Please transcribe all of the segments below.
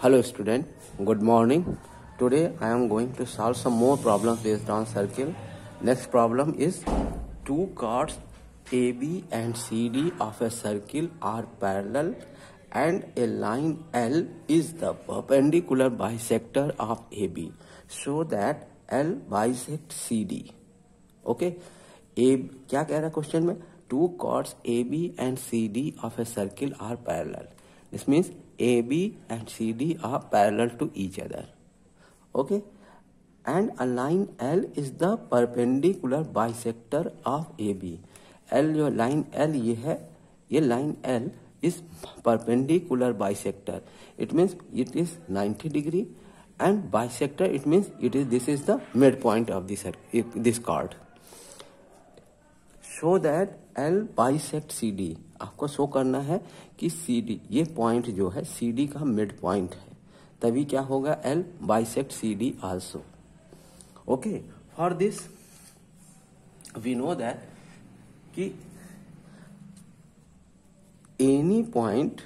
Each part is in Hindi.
Hello student, good morning. Today I am going to solve some more problems based on circle. Next problem is two chords AB and CD of a circle are parallel and a line L is the perpendicular bisector of AB so that L bisects CD. Okay, क्या कह रहा है क्वेश्चन में? Two chords AB and CD of a circle are parallel. This means AB and CD are parallel to each other. Okay, and a line L is the perpendicular bisector of AB. L जो line L ये है, ये line L is perpendicular bisector. It means it is 90 degree, and bisector it means this is the midpoint of this chord. Show that L bisect CD. आपको शो करना है कि CD ये पॉइंट जो है CD का मिड पॉइंट है, तभी क्या होगा? L bisect CD also. Okay, for this we know that कि any point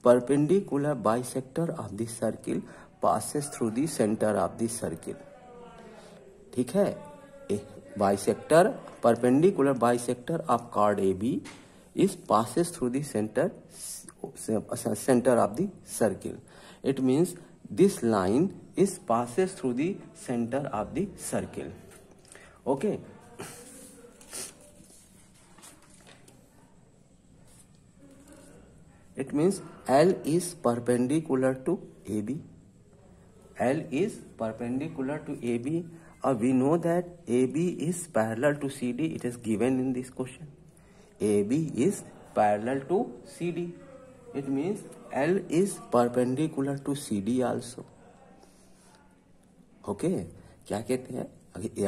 perpendicular bisector of the circle passes through the center of the circle. ठीक है, bisector perpendicular bisector of chord AB is passes through the center of the circle. It means this line is passes through the center of the circle. Okay, it means L is perpendicular to AB. L is perpendicular to AB. We know that AB is parallel to CD. It is given in this question. AB is parallel to CD. It means L is perpendicular to CD also. Okay, क्या कहते हैं?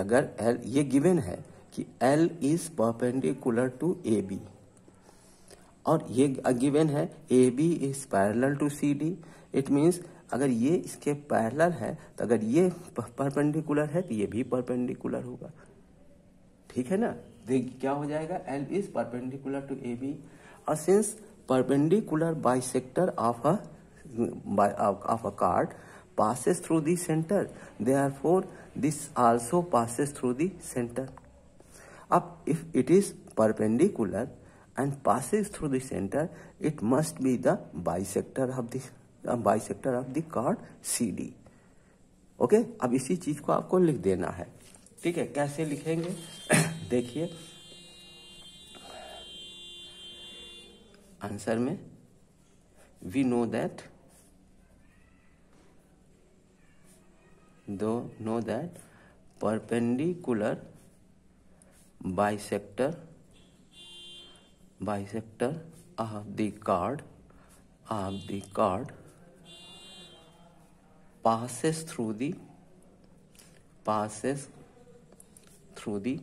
अगर L ये given है कि L is perpendicular to AB, और ये given है AB is parallel to CD. It means अगर ये इसके पैरेलल है तो अगर ये परपेंडिकुलर है तो ये भी परपेंडिकुलर होगा. ठीक है ना? क्या हो जाएगा? L is perpendicular to AB. और since perpendicular bisector of a chord passes through the center, therefore this also passes through the center. अब if it is perpendicular and passes through the center, it must be the bisector of the chord CD. Okay, अब इसी चीज को आपको लिख देना है. ठीक है, कैसे लिखेंगे? देखिए आंसर में we know that perpendicular bisector of the chord passes through the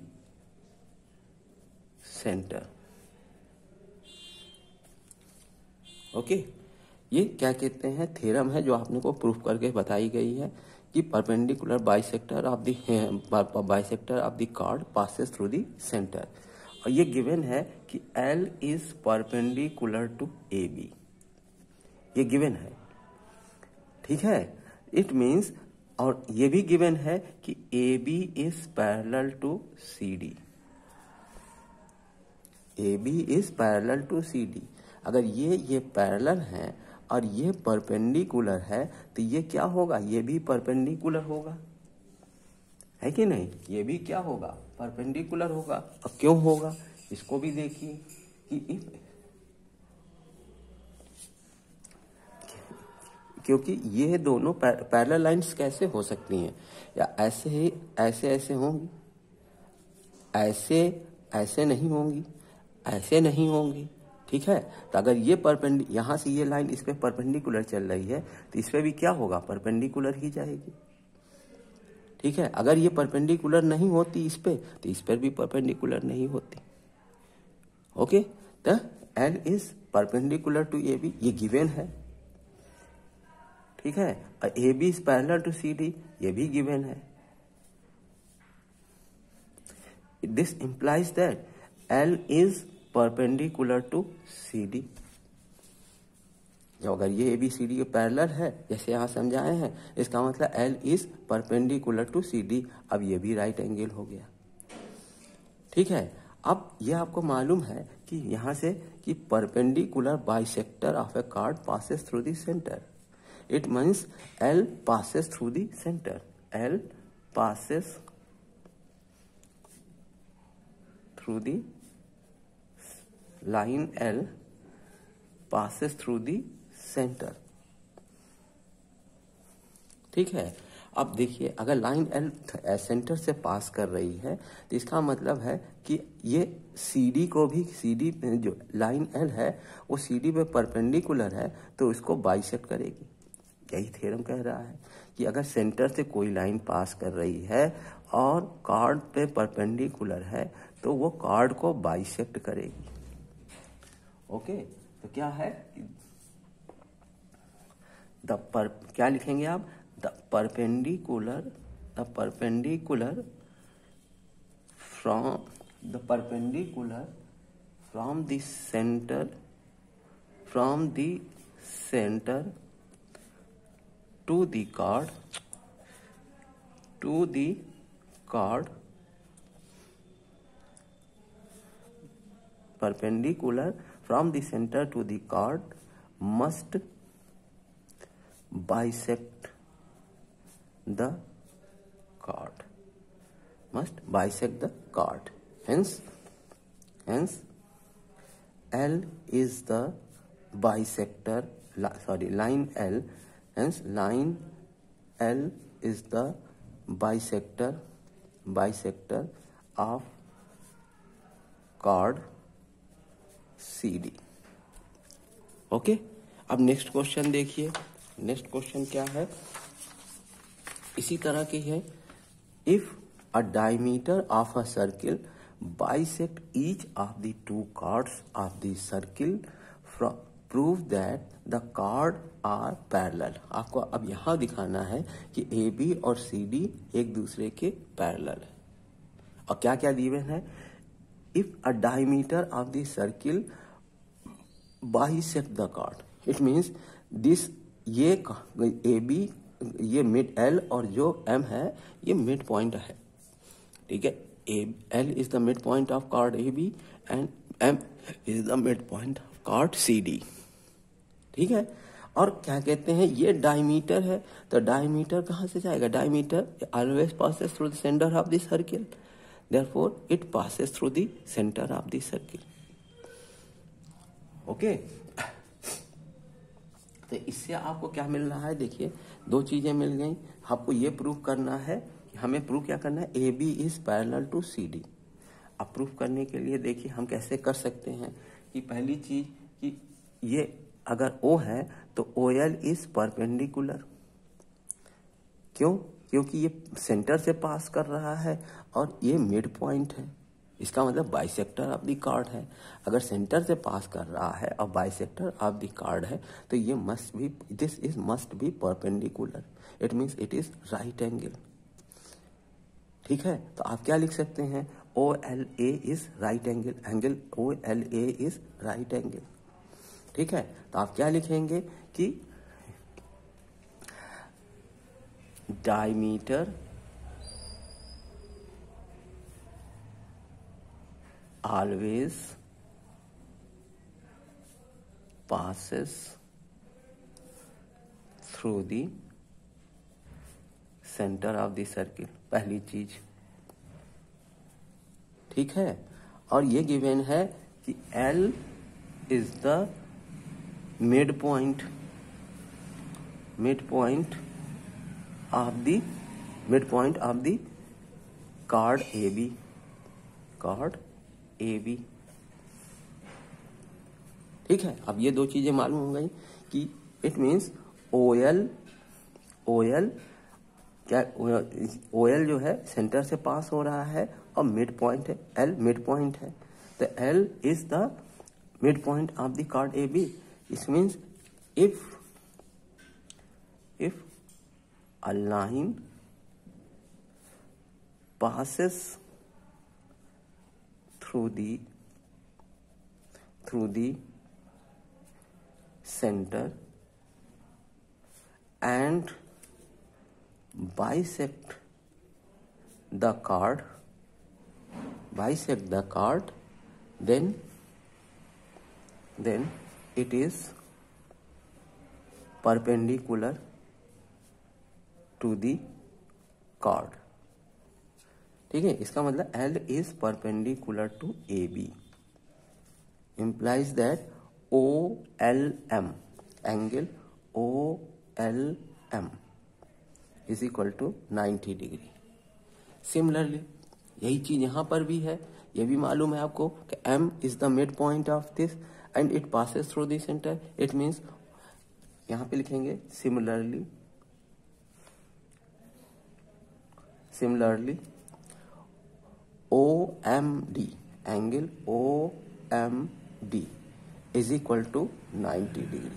center. Okay, ये क्या कहते हैं? थ्योरम है जो आपने को प्रूफ करके बताई गई है कि perpendicular bisector of the chord passes through the center. और ये गिवन है कि L is perpendicular to AB. ये गिवन है. ठीक है, इट मीन्स, और ये भी गिवन है कि AB is parallel to CD. AB is parallel to CD. अगर ये पैरेलल है और ये परपेंडिकुलर है तो ये क्या होगा? ये भी परपेंडिकुलर होगा, है कि नहीं? ये भी क्या होगा? परपेंडिकुलर होगा. अब क्यों होगा इसको भी देखिए कि क्योंकि ये दोनों पैरेलल लाइंस कैसे हो सकती हैं? या ऐसे होंगी, ऐसे नहीं होंगी, ऐसे नहीं होंगी. ठीक है, तो अगर ये यहाँ से ये लाइन इस पे परपेंडिकुलर चल रही है तो इस पे भी क्या होगा? परपेंडिकुलर ही जाएगी. ठीक है, अगर ये परपेंडिकुलर नहीं होती इस पे तो इस पर भी परपेंडिकुलर नहीं होती. ओके, तो L is perpendicular to AB, ये गिवन है. ठीक है, और AB is parallel to CD, ये भी गिवन है. This implies that L is perpendicular to CD. जब अगर ये ABCD के पैरेलल है, जैसे यहाँ समझाए हैं, इसका मतलब L is perpendicular to CD। अब ये भी राइट एंगल हो गया। ठीक है, अब ये आपको मालूम है कि यहाँ से कि perpendicular bisector of A card passes through the centre. It means L passes through the center. L passes through the line L passes through the center. ठीक है, अब देखिए अगर लाइन L सेंटर से पास कर रही है तो इसका मतलब है कि ये CD को भी, CD जो लाइन L है वो CD पे परपेंडिकुलर है तो इसको बाइसेक्ट करेगी। यही थ्योरम कह रहा है कि अगर सेंटर से कोई लाइन पास कर रही है और कार्ड पे परपेंडिकुलर है तो वो कार्ड को बाइसेक्ट करेगी। ओके, तो क्या है क्या लिखेंगे आप? The perpendicular from the centre to the card perpendicular from the center to the card must bisect the card. Hence L is the bisector, line L. Hence line L is the bisector of card CD. Okay, अब नेक्स्ट क्वेश्चन देखिए। नेक्स्ट क्वेश्चन क्या है, इसी तरह की है। If a diameter of a circle bisect each of the two cards of the circle prove that the card are parallel। आपको अब यहां दिखाना है कि AB और CD एक दूसरे के पैरेलल है। और क्या क्या गिवन है? If a diameter of the circle bisect the card, it means this ये AB, ये मिड L और जो M है ये मिड पॉइंट है। ठीक है, L is the midpoint of card AB and M is the midpoint of card CD। ठीक है, और क्या कहते हैं, ये डायमीटर है तो डायमीटर कहाँ से जाएगा? Diameter always passes through the centre of the circle, therefore it passes through the centre of the circle. Okay, तो इससे आपको क्या मिल रहा है? देखिए दो चीजें मिल गई। आपको ये प्रूफ करना है, हमें प्रूफ क्या करना है? AB is parallel to CD। अब प्रूफ करने के लिए देखिए हम कैसे कर सकते हैं कि पहली चीज कि ये अगर O है तो OL इज परपेंडिकुलर। क्यों? क्योंकि ये सेंटर से पास कर रहा है और ये मिड पॉइंट है, इसका मतलब बाइसेक्टर ऑफ द कार्ड है। अगर सेंटर से पास कर रहा है और बाइसेक्टर ऑफ द कार्ड है तो ये must be perpendicular. It means it is right angle. ठीक है, तो आप क्या लिख सकते हैं? OLA is right angle, OLA is right angle. ठीक है, तो आप क्या लिखेंगे कि diameter always passes through the center of the circle, पहली चीज। ठीक है, और ये गिवन है कि L is the midpoint of the card AB। ठीक है, अब ये दो चीजें मालूम हो गई कि इट मीन्स OL क्या, OL जो है सेंटर से पास हो रहा है और मिड पॉइंट है, L मिड पॉइंट है, तो L is the mid point of the card AB। It means if a line passes through the center and bisect the chord, then it is perpendicular to the chord. ठीक है, इसका मतलब L is perpendicular to AB, implies that OLM, angle OLM is equal to 90 degree. Similarly, यही चीज यहां पर भी है, ये भी मालूम है आपको कि M is the midpoint of this and it passes through the center. It means यहां पे लिखेंगे similarly OMD, angle OMD is equal to 90 degree.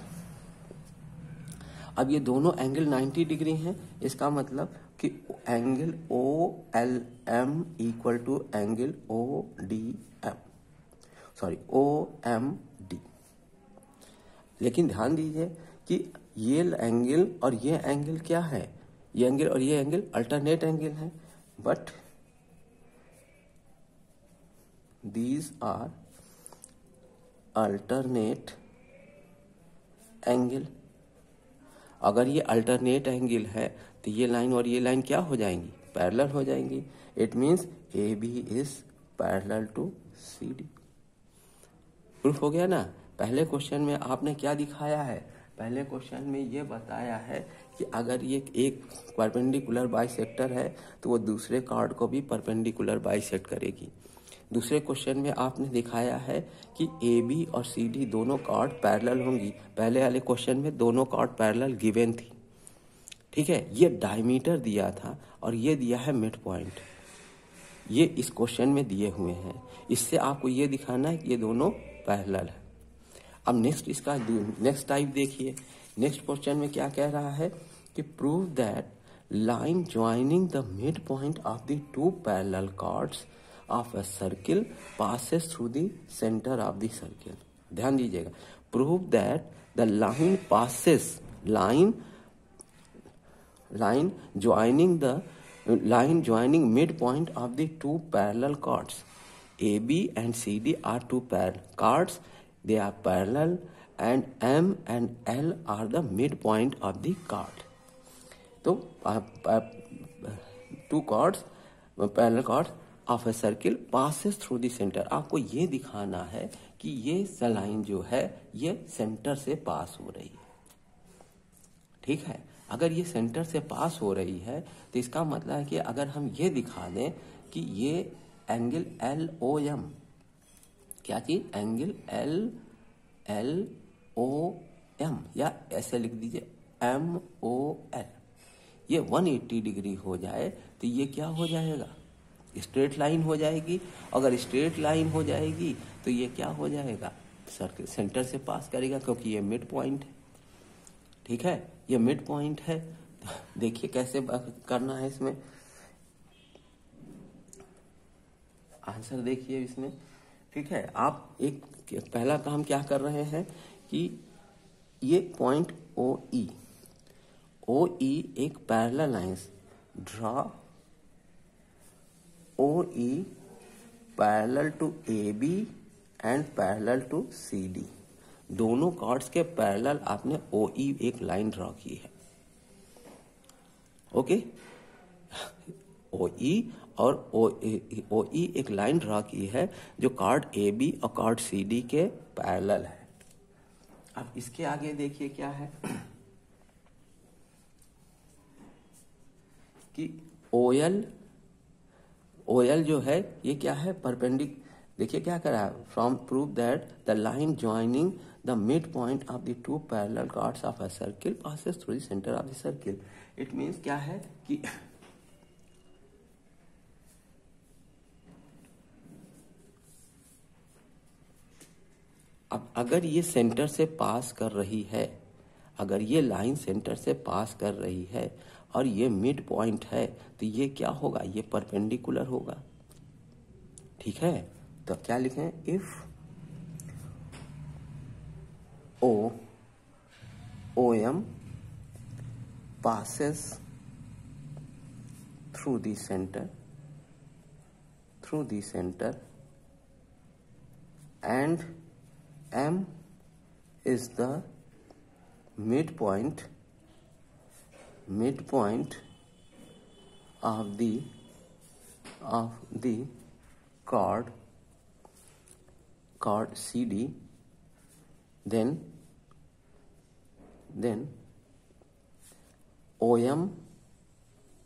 अब ये दोनों एंगल 90 डिग्री हैं, इसका मतलब कि angle OLM equal to angle OMD. लेकिन ध्यान दीजिए कि ये एंगल और ये एंगल क्या है, ये एंगल और ये एंगल अल्टरनेट एंगल है, but these are alternate angle. अगर ये अल्टरनेट एंगल है तो ये लाइन और ये लाइन क्या हो जाएंगी, पैरेलल हो जाएंगी. It means AB is parallel to CD. Proof हो गया ना. पहले क्वेश्चन में आपने क्या दिखाया है, पहले क्वेश्चन में ये बताया है कि अगर ये एक परपेंडिकुलर बाइसेक्टर है तो वो दूसरे कॉर्ड को भी परपेंडिकुलर बाइसेक्ट करेगी. दूसरे क्वेश्चन में आपने दिखाया है कि AB और CD दोनों कॉर्ड पैरेलल होंगी. पहले वाले क्वेश्चन में दोनों कॉर्ड पैरेलल गिवन थी. ठीक है, ये डायमीटर दिया था और ये दिया है मिड पॉइंट. ये इस क्वेश्चन में दिए हुए हैं. इससे आपको ये दिखाना है कि ये दोनों पैरेलल है. अब नेक्स्ट टाइप देखिए. नेक्स्ट क्वेश्चन में क्या कह रहा है कि prove that line joining the mid point of the two parallel chords of a circle passes through the center of the circle. ध्यान दीजिएगा. Prove that the line passes, line joining midpoint of the two parallel chords. AB and CD are two chords. They are parallel and M and L are the midpoint of the chord. तो two chords, parallel chords of a circle passes through the centre. आपको ये दिखाना है कि ये लाइन जो है ये सेंटर से पास हो रही है. ठीक है, अगर ये सेंटर से पास हो रही है तो इसका मतलब है कि अगर हम ये दिखा दें कि ये एंगल LOM, क्या चीज, एंगल LOM या ऐसे लिख दीजिए MOL, ये 180 डिग्री हो जाए तो ये क्या हो जाएगा, स्ट्रेट लाइन हो जाएगी. अगर स्ट्रेट लाइन हो जाएगी तो ये क्या हो जाएगा, सर्किल सेंटर से पास करेगा, क्योंकि ये मिड पॉइंट है. ठीक है, ये मिड पॉइंट है. देखिए कैसे करना है इसमें आंसर देखिए इसमें. ठीक है, आप एक पहला काम क्या कर रहे हैं कि ये पॉइंट OE एक parallel lines draw. OE parallel to AB and parallel to CD. दोनों कॉर्ड्स के पैरेलल आपने OE एक लाइन ड्रॉ की है. ओके, OE और OE एक लाइन ड्रॉ की है जो कॉर्ड AB और कॉर्ड CD के पैरेलल है. अब इसके आगे देखिए क्या है कि OL जो है ये क्या है, परपेंडिक. देखिए क्या करा है, from prove that the line joining the mid point of the two parallel chords of a circle passes through the centre of the circle. It means क्या है कि अब अगर ये सेंटर से पास कर रही है, अगर ये लाइन सेंटर से पास कर रही है और ये मिड पॉइंट है तो ये क्या होगा, ये परपेंडिकुलर होगा. ठीक है, तो क्या लिखें, if OM passes through the center and M is the midpoint of the chord CD, then OM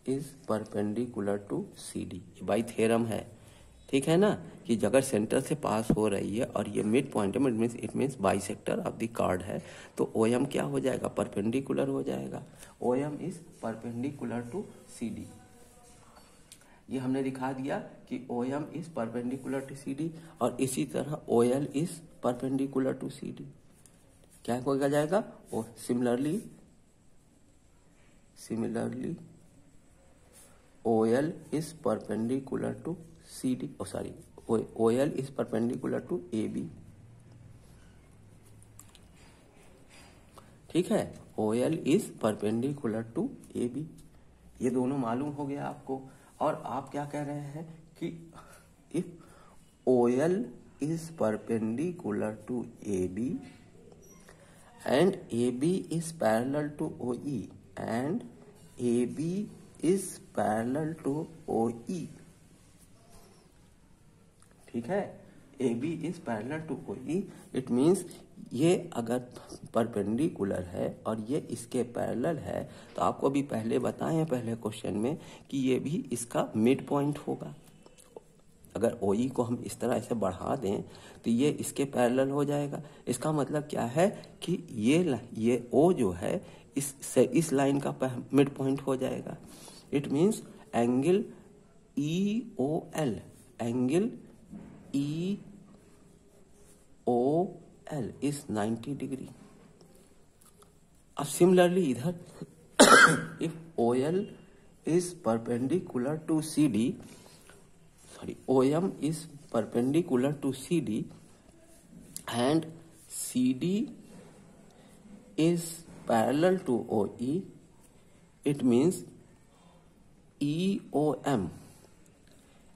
is perpendicular to CD। ये बाई थ्योरम है, ठीक है ना, कि अगर सेंटर से पास हो रही है और ये मिड पॉइंट है, it means bisector of the card है, तो OM क्या हो जाएगा, परपेंडिकुलर हो जाएगा। OM is perpendicular to CD। ये हमने दिखा दिया कि OM is perpendicular to CD, और इसी तरह OL is perpendicular to CD। क्या हो जाएगा, similarly OL is perpendicular to CD, OL is perpendicular to AB, ठीक है, OL is perpendicular to AB। ये दोनों मालूम हो गया आपको। और आप क्या कह रहे हैं कि if OL is perpendicular to AB and AB is parallel to OE and AB is parallel to OE, ठीक है, AB is parallel to OE, it means ये अगर परपेंडिकुलर है और ये इसके पैरेलल है, तो आपको भी पहले बताएं पहले क्वेश्चन में कि ये भी इसका मिड पॉइंट होगा। अगर OE को हम इस तरह से बढ़ा दें तो ये इसके पैरेलल हो जाएगा। इसका मतलब क्या है कि ये O जो है इस लाइन का मिड पॉइंट हो जाएगा। It means angle EOL is 90 degree. अब सिमिलरली इधर if OL is perpendicular to CD, OM is perpendicular to CD and CD is parallel to OE, it means EOM,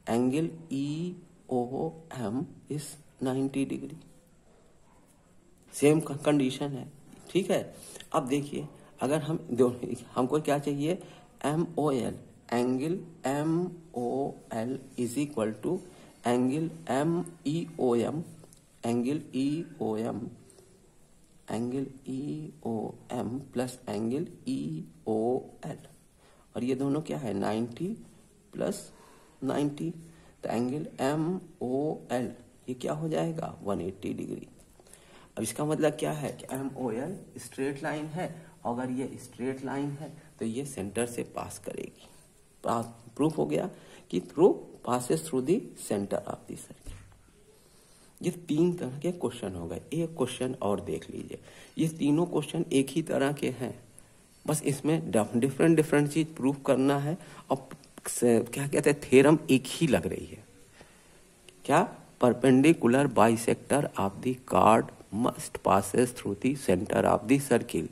angle EOM is 90 degree. Same condition है, ठीक है। अब देखिए, अगर हमको क्या चाहिए, MOL, angle MOL is equal to angle MEOM plus angle EOL, और ये दोनों क्या है, 90 प्लस 90, तो एंगल MOL ये क्या हो जाएगा, 180 डिग्री। अब इसका मतलब क्या है कि MOL स्ट्रेट लाइन है, अगर ये स्ट्रेट लाइन है तो ये सेंटर से पास करेगी। प्रूफ हो गया कि through passes through the centre of the circle. ये 3 तरह के क्वेश्चन हो गए। एक क्वेश्चन और देख लीजिए, ये तीनों क्वेश्चन एक ही तरह के हैं, बस इसमें डिफरेंट चीज प्रूफ करना है, और क्या कहते हैं, थ्योरम एक ही लग रही है। क्या, perpendicular bisector of the card must passes through the centre of the circle.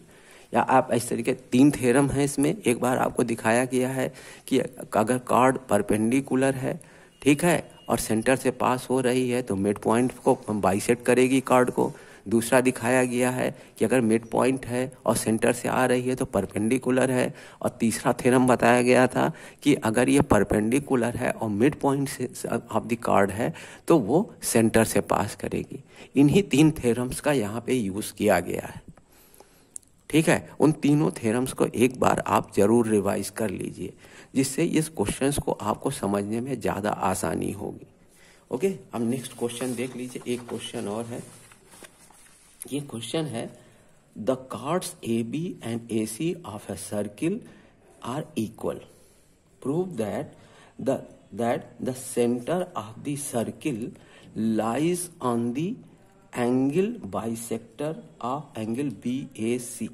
या आप इस तरीके 3 थ्योरम है इसमें। एक बार आपको दिखाया गया है कि अगर कार्ड परपेंडिकुलर है, ठीक है, और सेंटर से पास हो रही है तो मिड पॉइंट को बाइसेक्ट करेगी कार्ड को। दूसरा दिखाया गया है कि अगर मिड पॉइंट है और सेंटर से आ रही है तो परपेंडिकुलर है। और तीसरा थ्योरम बताया गया था कि अगर ये परपेंडिकुलर है और मिड पॉइंट से ऑफ द कार्ड है तो वो सेंटर से पास करेगी। इन्हीं 3 थ्योरम्स का यहाँ पे यूज किया गया है, ठीक है। उन तीनों थ्योरम्स को एक बार आप जरूर रिवाइज कर लीजिए, जिससे इस क्वेश्चंस को आपको समझने में ज़्यादा आसानी होगी। ओके, अब नेक्स्ट क्वेश्चन देख लीजिए। एक क्वेश्चन और है, ये क्वेश्चन है, the chords AB and AC of a circle are equal, prove that the centre of the circle lies on the angle bisector of angle BAC।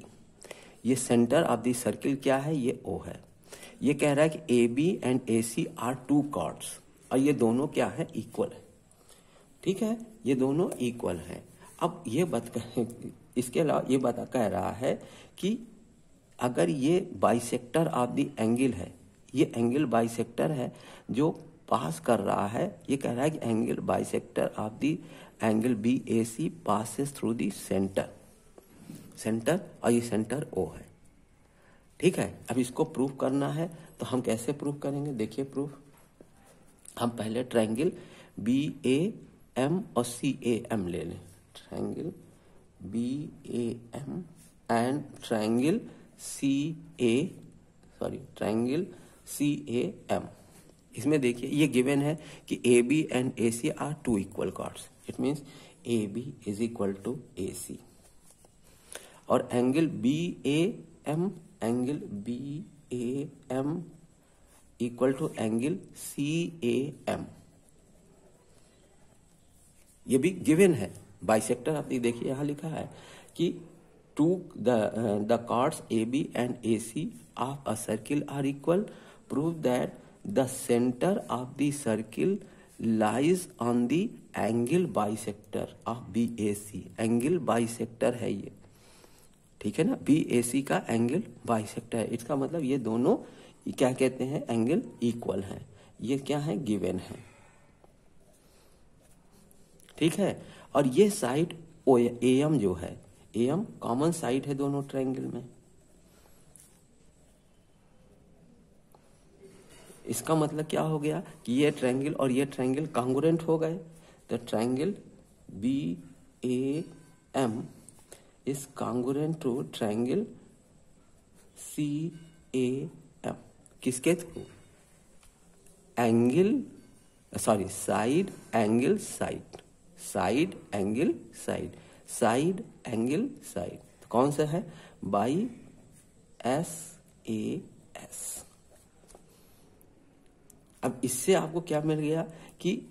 ये सेंटर ऑफ द सर्किल क्या है, ये O है। ये कह रहा है कि AB and AC are 2 chords, और ये दोनों क्या है, इक्वल है, ठीक है, ये दोनों इक्वल हैं। अब ये इसके अलावा ये कह रहा है कि अगर ये बाइसेक्टर ऑफ द एंगल है, ये एंगल बाइसेक्टर है जो पास कर रहा है, ये कह रहा है कि angle bisector of the angle BAC passes through the centre और ये सेंटर O है। ठीक है, अब इसको प्रूव करना है तो हम कैसे प्रूव करेंगे, देखिए प्रूफ। हम पहले ट्रायंगल BAM और CAM ले लें, triangle BAM and triangle CAM। इसमें देखिए ये गिवन है कि AB and AC are two equal chords, it means AB is equal to AC और angle BAM equal to angle CAM, ये भी गिवन है। बाइसेक्टर आप देखिए यहां लिखा है कि the chords AB and AC of a circle are equal, prove that the center of the circle lies on the angle bisector of BAC। Angle bisector है ये, ठीक है ना, BAC का एंगल बाइसेक्टर है। इसका मतलब ये दोनों क्या कहते हैं, एंगल इक्वल हैं। ये क्या है, गिवन है। ठीक है, और ये साइड AM जो है, AM कॉमन साइड है दोनों ट्रायंगल में। इसका मतलब क्या हो गया कि ये ट्रायंगल और ये ट्रायंगल कॉन्ग्रुएंट हो गए। तो triangle BAM is congruent to triangle CAM। किसके थ्रू, साइड एंगल साइड तो कौन सा है, बाई SAS। अब इससे आपको क्या मिल गया कि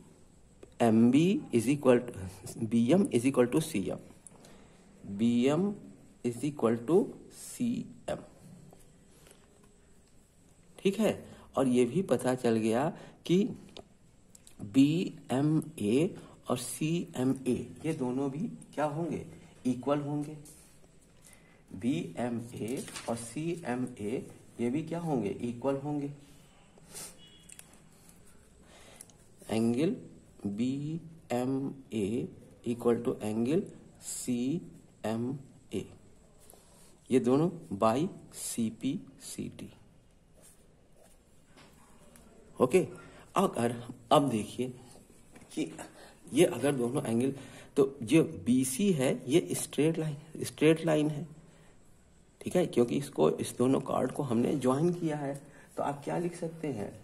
BM is equal to CM। ठीक है, और ये भी पता चल गया कि BMA और CMA ये दोनों भी क्या होंगे, इक्वल होंगे। BMA और CMA ये भी क्या होंगे, इक्वल होंगे। Angle BMA equal to angle CMA, ये दोनों बाई CPCT। ओके, अब देखिए कि ये अगर दोनों एंगल, तो जो BC है ये स्ट्रेट लाइन है। ठीक है, क्योंकि इस दोनों कार्ड को हमने ज्वाइन किया है। तो आप क्या लिख सकते हैं